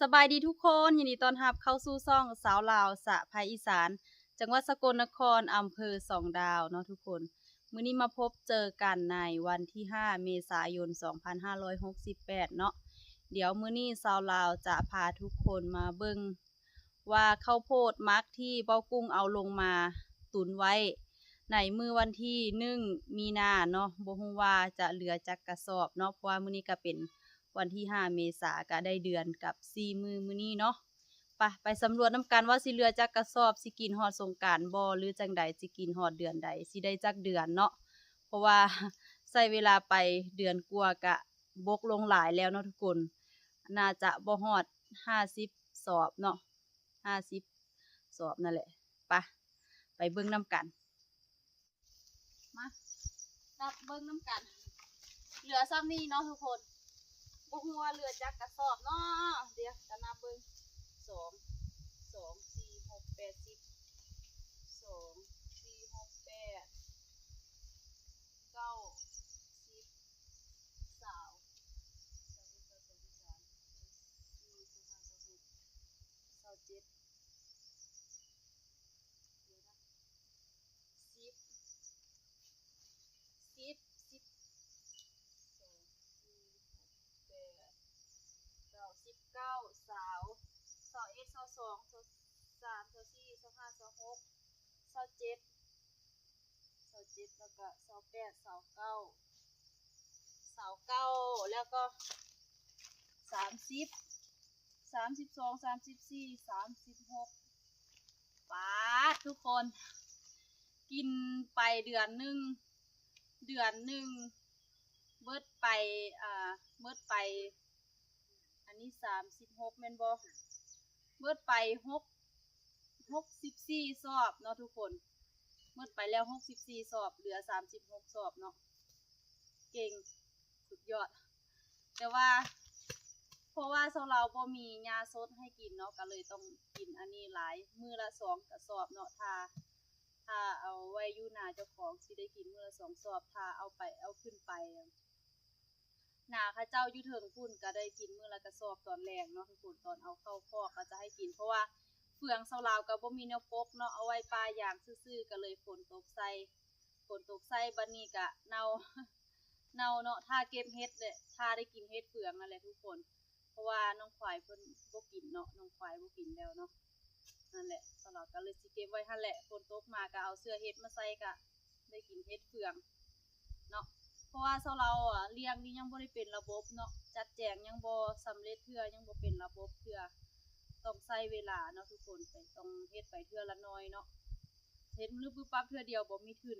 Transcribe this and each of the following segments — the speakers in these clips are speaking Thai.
สบายดีทุกคนยินดีต้อนรับเข้าสู่ช่องสาวลาวสะภาคอีสานจังหวัดสกลนครอำเภอสองดาวเนาะทุกคนมื้อนี้มาพบเจอกันในวันที่5เมษายน2568เนาะเดี๋ยวมื้อนี้สาวลาวจะพาทุกคนมาเบิ่งว่าข้าวโพดมักที่เบ้ากุ้งเอาลงมาตุนไว้ในมื้อวันที่1มีนาเนาะบ่ฮู้ว่าจะเหลือจักกระสอบเนาะเพราะว่ามื้อนี้ก็เป็นวันที่5เมษาก็ได้เดือนกับ4มื้อนี้เนาะไปสำรวจน้ำกันว่าสิเหลือจักกระสอบสิกินฮอดสงกรานต์บ่หรือจังใดสิกินฮอดเดือนใดสิได้จักเดือนเนาะเพราะว่าใช้เวลาไปเดือนกว่าก็บกลงหลายแล้วเนาะทุกคนน่าจะบ่ฮอด50สอบเนาะ50สอบนั่นแหละไปเบิ่งน้ำกันมานับเบิ่งน้ำกันเหลือซ้ำนี้เนาะทุกคนบ่ฮู้ว่าเหลือจักกระสอบเนาะเดี๋ยวจะนับเบิ่ง2 4 6 8 10 2 4 6 8 9 10 20 21 22 23 24 25 26 27แล้วก็28 29แล้วก็30 32 34 36ป๊าดทุกคนกินไปเดือนหนึ่งเบิดไปเบิดไปอันนี้36แม่นบ่เบิดไป64สอบเนาะทุกคนเบิดไปแล้ว64สอบเหลือ36สอบเนาะเก่งสุดยอดแต่ว่าเพราะว่าเราบ่มียาสดให้กินเนาะก็เลยต้องกินอันนี้หลายมื้อละ2กระสอบเนาะถ้าเอาไว้อยู่หน้าเจ้าของสิได้กินมื้อละ2สอบถ้าเอาขึ้นไปหน้าเขาเจ้าอยู่เทิงพุ่นก็ได้กินมื้อละกระสอบตอนแรกเนาะทุกคนตอนเอาเข้าคอกก็จะให้กินเพราะว่าเฟืองเซาลาวก็บ่มีแนวปกเนาะเอาไว้ปลาอย่างซื่อๆก็เลยฝนตกใส่บัดนี้ก็เน่าเนาะถ้าเก็บเฮ็ดเลยถ้าได้กินเฮ็ดเฟืองนั่นแหละทุกคนเพราะว่าน้องควายเพิ่นบ่กินเนาะน้องควายบ่กินแล้วเนาะนั่นแหละสำหรับก็เลยสิเก็บไว้หั่นแหละฝนตกมาก็เอาเสื้อเฮ็ดมาใส่ก็ได้กินเฮ็ดเฟืองเนาะเพราะว่าเราเลี้ยงนี่ยังบ่ได้เป็นระบบเนาะจัดแจงยังบ่สำเร็จเทื่อยังบ่เป็นระบบเทื่อต้องใช้เวลาเนาะทุกคนต้องเฮ็ดไปเทื่อละน้อยเนาะเฮ็ดมือปึ๊บปั๊บเทื่อเดียวบ่มีทุน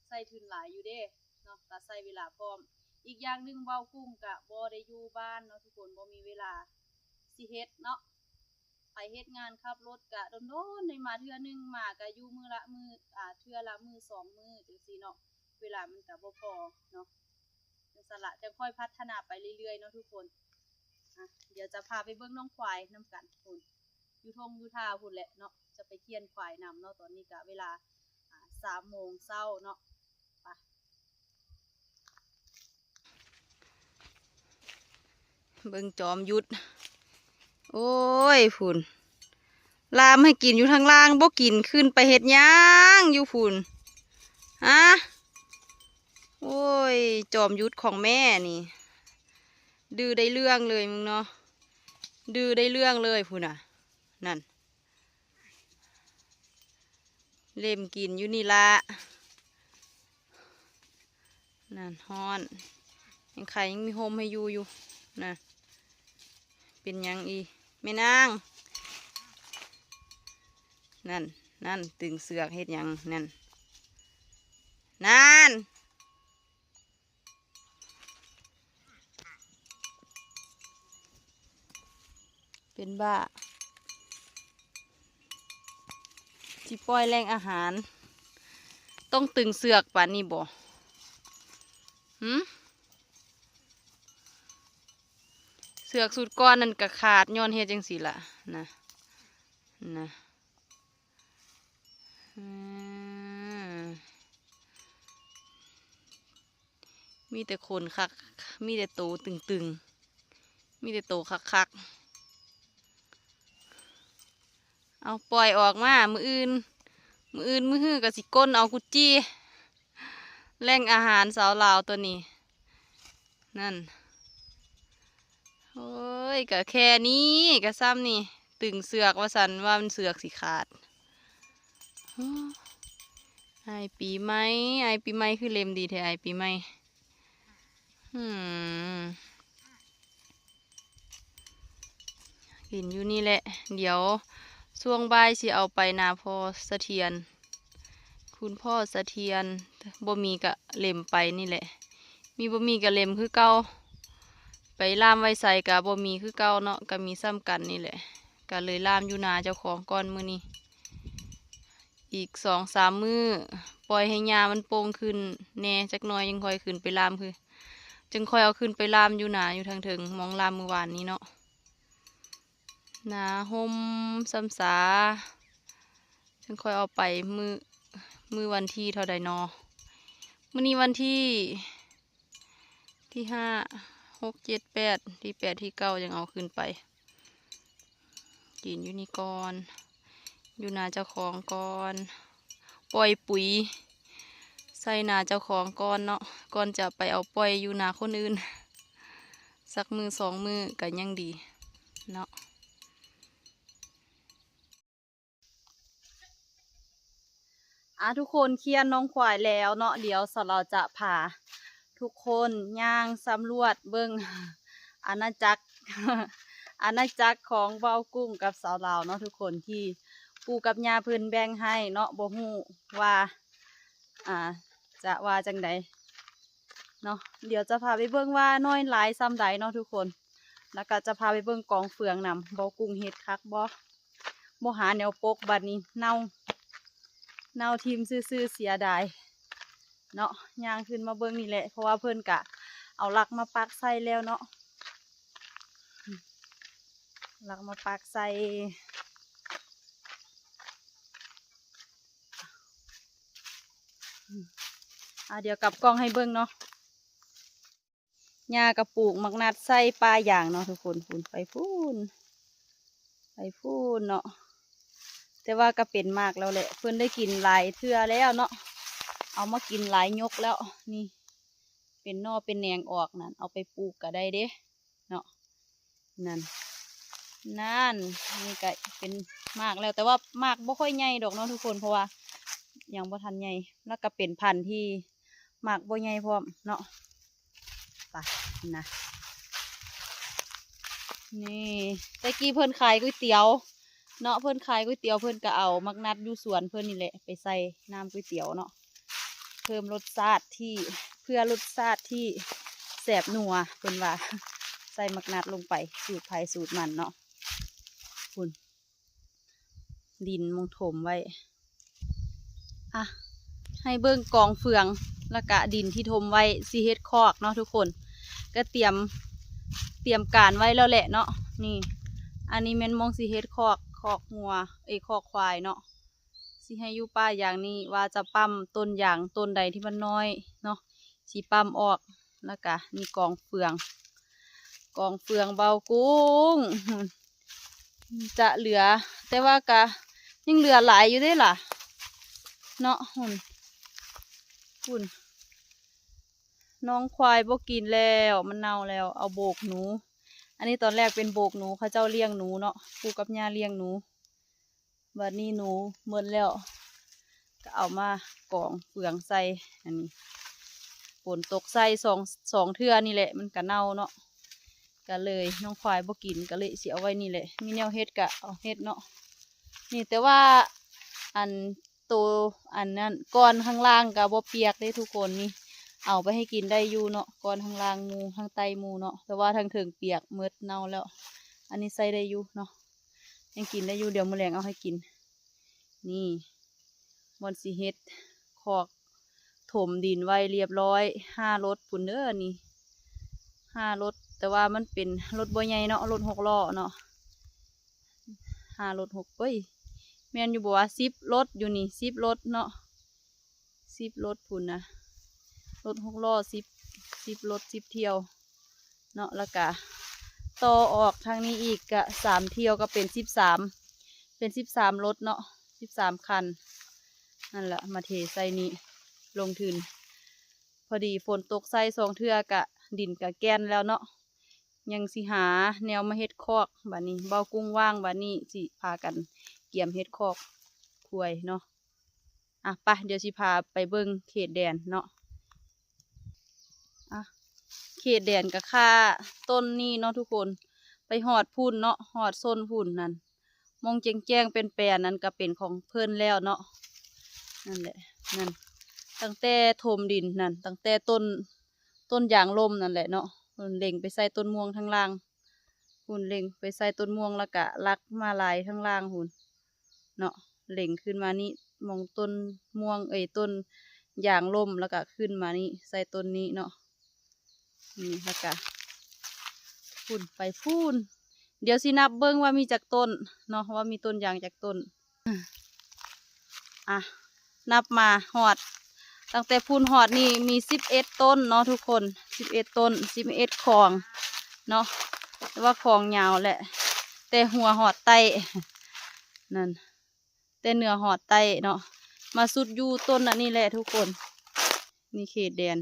ใส่ทุนหลายอยู่เด้เนาะก็ใช้เวลาพร้อมอีกอย่างนึงเว้ากุ้งก็บ่ได้อยู่บ้านเนาะทุกคนบ่มีเวลาสิเฮ็ดเนาะไปเฮ็ดงานขับรถก็โดนๆได้มาเทื่อนึงมาก็อยู่มื้อละมื้อเทื่อละมื้อ2มื้อจังซี่เนาะเวลามันก็บ่พอเนาะจังซั่นล่ะจังค่อยพัฒนาไปเรื่อยๆเนาะทุกคนเดี๋ยวจะพาไปเบิ่งน้องควายนำกันพุ่นอยู่ทงอยู่ท่าพุ่นแหละเนาะจะไปเคี่ยนควายนำเนาะตอนนี้ก็เวลา3 โมงเช้าเนาะไปเบิ่งจอมยุทธโอ้ยพุ่นลามให้กินอยู่ทางล่างบ่กินขึ้นไปเฮ็ดหยังอยู่พุ่นโอ้ยจอมยุทธของแม่นี่ดื้อได้เรื่องเลยมึงเนาะดื้อได้เรื่องเลยพุ่นนั่นเล่มกินอยู่นี่ละนั่นฮ้อนยังไข่ยังมีโฮมให้อยู่นะเป็นยังอีไม่นางนั่นตึงเสือกเฮ็ดยังนั่นเป็นบ้าจิปล่อยแรงอาหารต้องตึงเสือกป่านนี้บ่เสือกสุดก้อนนั่นกะขาดย้อนเฮ็ดจังสิล่ะนะมีแต่คนคักมีแต่โตตึงมีแต่โตคัก เอาปล่อยออกมามืออื่นมือฮื้อก็สิก้นเอากุจี้แล่งอาหารสาวลาวตัวนี้นั่นโอ้ยก็แค่นี้ก็ซ้ำนี่ตึงเสือกว่าสันว่ามันเสือกสิขาดไอปีใหม่คือเล็มดีแท้ไอปีใหม่กินอยู่นี่แหละเดี๋ยวช่วงบ่ายสิเอาไปนาพ่อเสถียรคุณพ่อเสถียรบ่มีกะเล็มไปนี่แหละมีบ่มีกะเล็มคือเก่าไปล่ามไว้ใส่กะบ่มีคือเก่าเนาะก็มีซ้ำกันนี่แหละก็เลยล่ามอยู่นาเจ้าของก่อนมื้อนี้อีก2-3 มื้อปล่อยให้หญ้ามันโป่งขึ้นแน่จักหน่อยยังค่อยขึ้นไปล่ามคือจึงค่อยเอาขึ้นไปล่ามอยู่นาอยู่ทางถึงมองล่ามมื้อวานนี้เนาะนาห่มซ้ำสาจึงค่อยเอาไปมื้อวันที่เท่าใดนอมื้อนี้วันที่5 6 7 8ที่8ที่9ยังเอาขึ้นไปกินอยู่นี่ก่อนอยู่นาเจ้าของก่อนปล่อยปุ๋ยใส่นาเจ้าของก่อนเนาะก่อนจะไปเอาปล่อยอยู่นาคนอื่นสัก2 มื้อก็ยังดีเนาะทุกคนเคลียร์น้องควายแล้วเนาะเดี๋ยวเราจะพาทุกคนย่างสำรวจเบิ่งอาณาจักร อาณาจักรของเว้ากุ้งกับสาวลาวเนาะทุกคนที่ปู่กับย่าเพิ่นแบ่งให้เนาะบ่ฮู้ว่าจะว่าจังใดเนาะเดี๋ยวจะพาไปเบิ่งว่าน้อยหลายซ้ำใดเนาะทุกคนแล้วก็จะพาไปเบิ่งกองเฟืองนำเว้ากุ้งเฮ็ดคักบ่หาแนวปกบัดนี้เน่าทีมซื่อเสียดายเนาะย่างขึ้นมาเบิ่งนี่แหละเพราะว่าเพิ่นกะเอาลักมาปักใส่แล้วเนาะลักมาปักใส่เดี๋ยวกลับกล้องให้เบิ่งเนาะหญ้ากระปลูกมักนัดใส่ปลาอย่างเนาะทุกคนไปพูนเนาะแต่ว่าก็เป็นมากแล้วแหละเพิ่นได้กินหลายเทื่อแล้วเนาะเอามากินหลายยกแล้วนี่เป็นนอเป็นแหนงออกนั่นเอาไปปลูกก็ได้เด้เนาะนั่นนี่ก็เป็นมากแล้วแต่ว่ามากบ่ค่อยใหญ่ดอกเนาะทุกคนเพราะว่ายังบ่ทันใหญ่แล้วก็เป็นพันธุ์ที่มากบ่ใหญ่พร้อมเนาะไปนะนี่ตะกี้เพิ่นขายก๋วยเตี๋ยวเนาะเพิ่นขายก๋วยเตี๋ยวเพิ่นก็เอามักนัดอยู่สวนเพิ่นนี่แหละไปใส่น้ำก๋วยเตี๋ยวเนาะเพิ่มรสชาติเพื่อรสชาติที่แสบนัวเพิ่นว่าใส่มักนัดลงไปสูตรไผ่สูตรมันเนาะคุณดินมงถมไว้ให้เบิ่งกองเฟืองแล้วก็ดินที่ถมไว้สิเฮ็ดคอกเนาะทุกคนก็เตรียมการไว้แล้วแหละเนาะนี่อันนี้แม่นมองสิเฮ็ดคอกงัวคอกควายเนาะสิให้อยู่ป่าอย่างนี้ว่าจะปั๊มต้นอย่างต้นใดที่มันน้อยเนาะสิปั๊มออกแล้วก็นี่กองเฟืองเบากุ้งจะเหลือแต่ว่าก็ยังเหลือหลายอยู่ได้ล่ะเนาะหุ่นน้องควายบ่กินแล้วมันเน่าแล้วเอาโบกหนูอันนี้ตอนแรกเป็นโบกหนูเขาเจ้าเลี้ยงหนูเนาะปู่กับย่าเลี้ยงหนูบัดนี้หนูหมดแล้วก็เอามากองเฟืองใส่อันนี้ฝนตกใส่สองเทื่อนี่แหละมันก็เน่าเนาะก็เลยน้องควายบ่กินก็เลยเสียเอาไว้นี่แหละมีแนวเฮ็ดก็เอาเฮ็ดเนาะนี่แต่ว่าอันนั้นก้อนข้างล่างก็บ่เปียกได้ทุกคนนี่เอาไปให้กินได้อยู่เนาะก้อนข้างล่างมูข้างใต้มูเนาะแต่ว่าทางถึงเปียกเมืดเน่าแล้วอันนี้ใส่ได้อยู่เนาะยังกินได้อยู่เดี๋ยวมื้อแลงเอาให้กินนี่บอนสิเฮ็ดคอกถมดินไว้เรียบร้อย5 รถพุ่นเด้อนี่5 รถแต่ว่ามันเป็นรถบ่ใหญ่เนาะรถ6 ล้อเนาะ5 รถ6แม่นอยู่บ่ว่า10 รถอยู่นี่10 รถเนาะ10 รถพุ่นนะรถ6 ล้อ10 รถ10 เที่ยวเนาะแล้วก็ต่อออกทางนี้อีกก็3 เที่ยวก็เป็น13 เป็น13 รถเนาะ13 คันนั่นแหละมาเทใส่นี่ลงทุนพอดีฝนตกใส่2 เทื่อกะดินกะแกนแล้วเนาะยังสิหาแนวมาเฮ็ดคอกบัดนี้เบากุ้งว่างบัดนี้สิพากันเกี่ยมเฮ็ดคอกถวยเนาะไปเดี๋ยวสิพาไปเบิ่งเขตแดนเนาะเขตแดนกับค่าต้นนี่เนาะทุกคนไปหอดพุ่นเนาะหอดโซนพุ่นนั่นมองแจ้งเป็นแปลนนั้นก็เป็นของเพิ่นแล้วเนาะนั่นแหละนั่นตั้งแต่ถมดินนั่นตั้งแต่ต้นยางลมนั่นแหละเนาะเพิ่นเล็งไปใส่ต้นม่วงทั้งล่างหุ่นเล็งไปใส่ต้นม่วงแล้วก็ลักมาลายทั้งล่างหุ่นเนาะเล็งขึ้นมานี่มองต้นม่วงต้นยางลมแล้วก็ขึ้นมานี่ใส่ต้นนี้เนาะนี่แล้วก็พุ่นไปพุ่นเดี๋ยวสินับเบิ้งว่ามีจากต้นเนาะว่ามีต้นยางจากต้นนับมาหอดตั้งแต่พุ่นหอดนี่มี11 ต้นเนาะทุกคน11 ต้น11 คองเนาะแต่ว่าคองยาวแหละแต่หัวหอดไตนั่นแต่เนื้อหอดไตเนาะมาสุดอยู่ต้นอันนี้แหละทุกคนนี่เขตแดน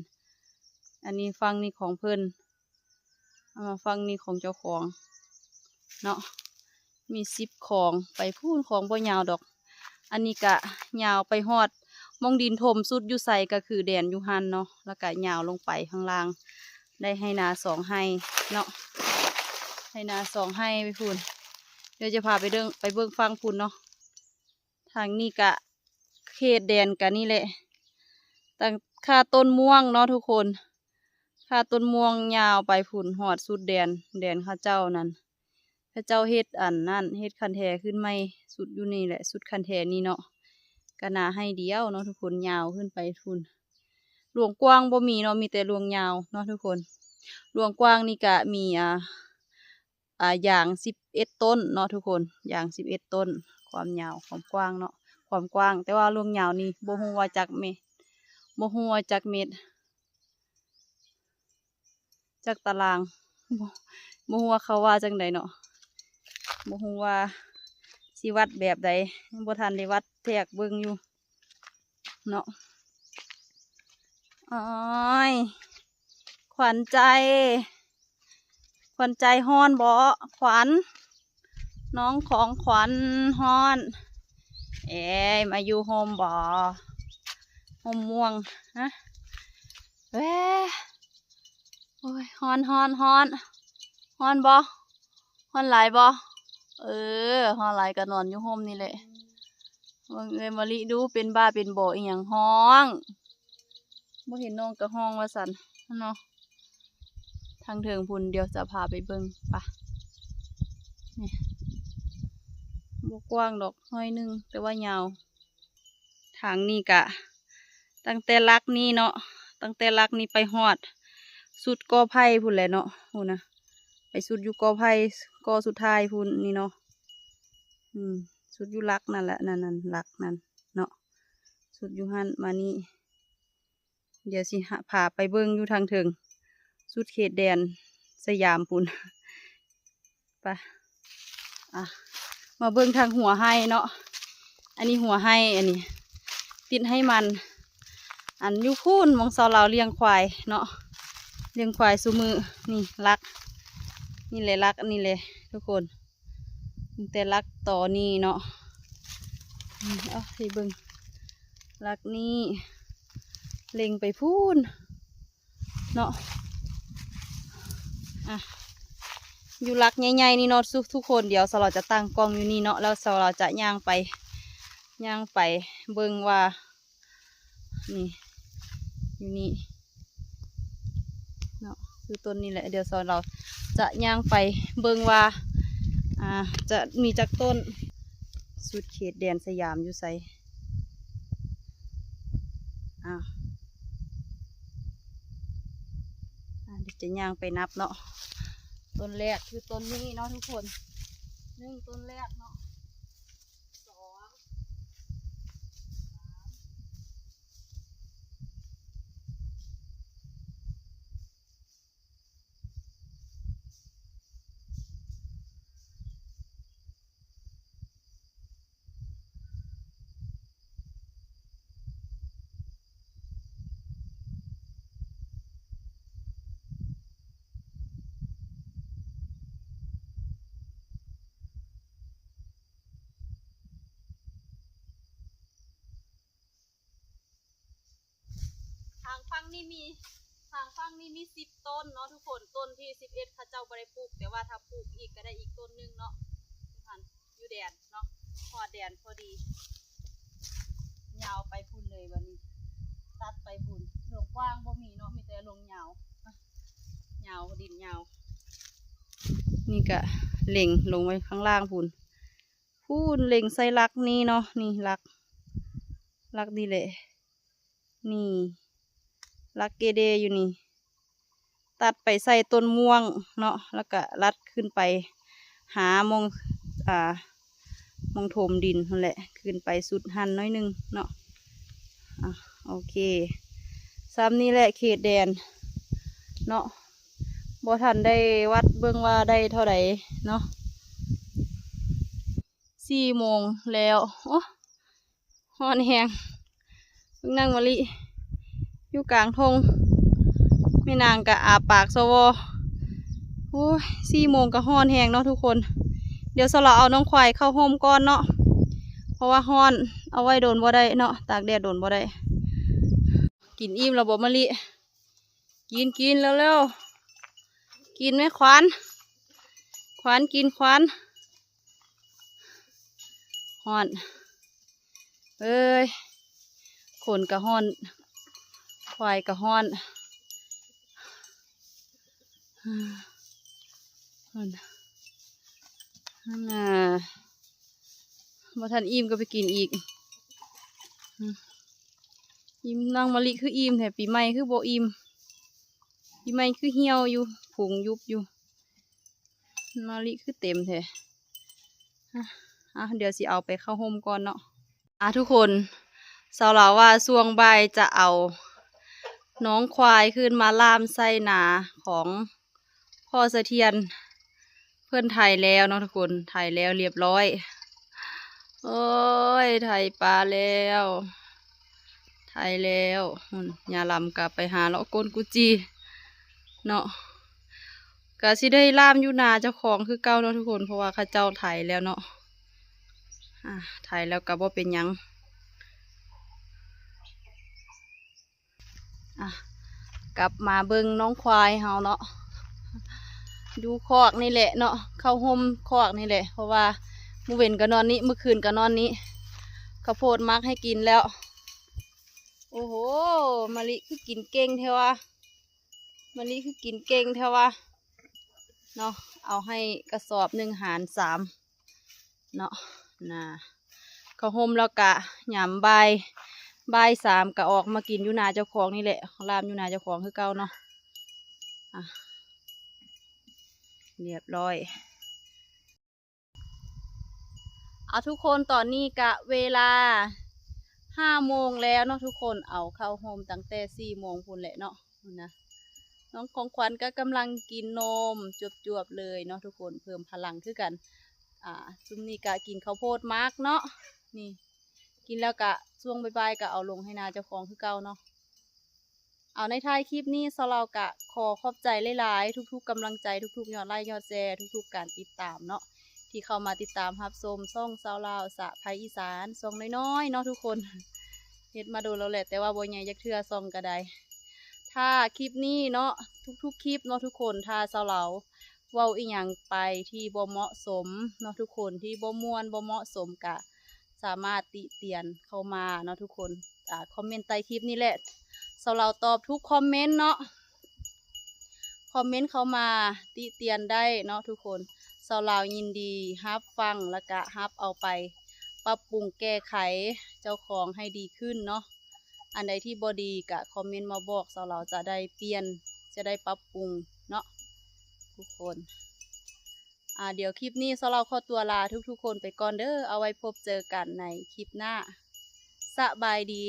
อันนี้ฟังนี่ของเพิ่นเอามาฟังนี่ของเจ้าของเนาะมี10 ของไปพูนของบ่ยาวดอกอันนี้กะยาวไปฮอดมองดินถมสุดอยู่ใส่ก็คือแดนยูฮันเนาะแล้วก็ยาวลงไปข้างล่างได้ให้นา2 ให้เนาะให้นา2 ให้ไปพูนเดี๋ยวจะพาไปเบิ่งฟังพูนเนาะทางนี้กะเขตแดนกันนี่แหละตั้งค่าต้นม่วงเนาะทุกคนค่าต้นม่วงยาวไปพูนหอดสุดแดนข้าเจ้านั่นข้าเจ้าเฮ็ดอันนั่นเฮ็ดคันแทขึ้นไม่สุดอยู่นี่แหละสุดคันแทนี่เนาะก็น่าให้เดียวเนาะทุกคนยาวขึ้นไปทุนหลวงกว้างบ่มีเนาะมีแต่หลวงยาวเนาะทุกคนหลวงกว้างนี่ก็มีอย่าง11 ต้นเนาะทุกคนอย่าง11 ต้นความยาวความกว้างเนาะความกว้างแต่ว่าหลวงยาวนี่บ่ฮู้ว่าจักเมตรบ่ฮู้ว่าจักเมตรจักตารางบ่ฮู้ว่าเขาว่าจังไดเนาะบ่ฮู้ว่าสิวัดแบบใดบ่ทันได้วัดแทกเบิ่งอยู่เนาะอ้อยขวัญใจฮ้อนบ่ขวัญน้องของขวัญฮ้อนมาอยู่โฮมบ่โฮมม่วงนะโอ้ยฮ้อนบ่ฮ้อนหลายบ่ฮ้อนหลายก็นอนอยู่โฮมนี่แหละมะลิดูเป็นบ้าเป็นบ่อีหยังฮ้องบ่เห็นน้องก็ฮ้องว่าซั่นเนาะทางเทิงพุ่นเดี๋ยวจะพาไปเบิ่งปะนี่บ่กว้างดอกน้อยนึงแต่ว่ายาวทางนี้กะตั้งแต่ลักนี้เนาะตั้งแต่ลักนี้ไปฮอดสุดกอไผ่พุ่นแหละเนาะพุ่นนะไปสุดอยู่กอไผ่กอสุดท้ายพุ่นนี่เนาะสุดอยู่ลักนั่นแหละนั่นลักนั่นเนาะสุดอยู่หันมานี่เดี๋ยวสิพาไปเบิ่งอยู่ทางเทิงสุดเขตแดนสยามพุ่นไปมาเบิ่งทางหัวให้เนาะอันนี้หัวให้อันนี้ติดให้มันอันอยู่พูนมองเสาเราเลี้ยงควายเนาะเลี้ยงควายซูมือนี่รักนี่เลยรักนี่เลยทุกคนแต่รักต่อนี่เนาะให้เบิ่งรักนี่เล็งไปพูนเนาะอยู่รักใหญ่ๆนี่เนาะทุกคนเดี๋ยวเราจะตั้งกล้องอยู่นี่เนาะแล้วเราจะย่างไปเบิ่งว่านี่อยู่นี่เนาะคือต้นนี้แหละเดี๋ยวเราจะย่างไปเบิ่งว่าจะมีจากต้นสุดเขตแดนสยามอยู่ไสเดี๋ยวจะย่างไปนับเนาะต้นแรกคือต้นนี้เนาะทุกคนต้นแรกเนาะ ฟังนี่มี10 ต้นเนาะทุกคนต้นที่11เขาเจ้าบ่ได้ปลูกแต่ว่าถ้าปลูกอีกก็ได้อีกต้นนึงเนาะทุกท่านอยู่แดนเนาะพอแดนพอดียาวไปพุ่นเลยวันนี้ตัดไปพุ่นลงกว้างบ่มีเนาะมีแต่ลงยาวดินยาวนี่ก็เล็งลงไว้ข้างล่างพุ่นเล็งใส่ลักนี่เนาะนี่ลักนี่แหละนี่ลักเกเดอยู่นี่ตัดไปใส่ต้นม่วงเนาะแล้วก็ลัดขึ้นไปหามองถมดินนั่นแหละขึ้นไปสุดหันน้อยนึงเนาะโอเคซ้ำนี่แหละเขตแดนเนาะบ่ทันได้วัดเบิ่งว่าได้เท่าไหร่เนาะ4 โมงแล้วโอ้ฮ้อนแฮงเพิ่งนั่งมะลิอยู่กลางทงแม่นางกะอาปากสวโอ้ย4 โมงก็ฮ้อนแฮงเนาะทุกคนเดี๋ยวเราเอาน้องควายเข้าโฮมก่อนเนาะเพราะว่าฮ้อนเอาไว้โดนบ่ได้เนาะตากแดดโดนบ่ได้กินอิ่มแล้วบ่มะลิกินแล้วกินไหมควานกินควานฮ้อนเอ้ยคนกะฮ้อนควายกะฮ้อนนั่นน่ะบ่ทันอิ่มก็ไปกินอีกอิ่มนางมะลิคืออิ่มแต่ปีใหม่คือบ่อิ่มปีใหม่คือเหี่ยวอยู่ผงยุบอยู่มะลิคือเต็มแท้เดี๋ยวสิเอาไปเข้าโฮมก่อนเนาะทุกคนสาวเราว่าช่วงบ่ายจะเอาน้องควายขึ้นมาล่ามไส้หนาของพ่อเสถียรเพื่อนไทยแล้วเนาะทุกคนไทยแล้วเรียบร้อยโอ้ยไทยปลาแล้วยาลำกลับไปหาเลาะก้นกุจีเนาะก็สิได้ล่ามอยู่นาเจ้าของคือเก่าเนาะทุกคนเพราะว่าข้าเจ้าไทยแล้วเนาะไทยแล้วก็บ่เป็นหยังกลับมาเบิ่งน้องควายเฮาเนาะดูคอกนี่แหละเนาะเข้าห่มคอกนี่แหละเพราะว่ามื้อเว้นก็นอนนี้มื้อคืนก็นอนนี้ข้าวโพดมักให้กินแล้วโอ้โหมะลิคือกินเก่งเทวะเนาะเอาให้กระสอบ1 หาร 3เนาะข้าวห่มแล้วกะหยำบ่าย 3ก็ออกมากินอยู่นาเจ้าของนี่แหละลามอยู่นาเจ้าของคือเก่าเนาะเรียบร้อยทุกคนตอนนี้กะเวลา5 โมงแล้วเนาะทุกคนเอาเข้าโฮมตั้งแต่4 โมงพุ่นแหละเนาะนะน้องของขวัญก็กำลังกินนมจวบๆเลยเนาะทุกคนเพิ่มพลังคือกันซุมนี้กะกินข้าวโพดมาร์กเนาะนี่กินแล้วกะช่วงบ่ายๆกะเอาลงให้นาเจ้าของคือเก่าเนาะเอาในท้ายคลิปนี้เรากะขอขอบใจหลายๆทุกๆกำลังใจทุกๆยอดไลค์ยอดแชร์ทุกๆการติดตามเนาะที่เข้ามาติดตามรับชมช่องสาวลาวสะไพอีสานช่องน้อยๆเนาะทุกคนเฮ็ดมาดูแล้วแหละแต่ว่าบ่ใหญ่ยักเทื่อช่องก็ได้ถ้าคลิปนี้เนาะทุกๆคลิปเนาะทุกคนถ้าสาวลาวเว้าอีหยังไปที่บ่เหมาะสมเนาะทุกคนที่บ่ม่วนบ่เหมาะสมกะสามารถติเตียนเข้ามาเนาะทุกคนคอมเมนต์ใต้คลิปนี้แหละสาวลาวตอบทุกคอมเมนต์เนาะคอมเมนต์เข้ามาติเตียนได้เนาะทุกคนสาวลาวยินดีรับฟังแล้วก็รับเอาไปปรับปรุงแก้ไขเจ้าของให้ดีขึ้นเนาะอันใดที่บ่ดีก็คอมเมนต์มาบอกสาวลาวจะได้เปลี่ยนจะได้ปรับปรุงเนาะทุกคนเดี๋ยวคลิปนี้สาวลาวขอตัวลาทุกๆคนไปก่อนเด้อเอาไว้พบเจอกันในคลิปหน้าสบายดี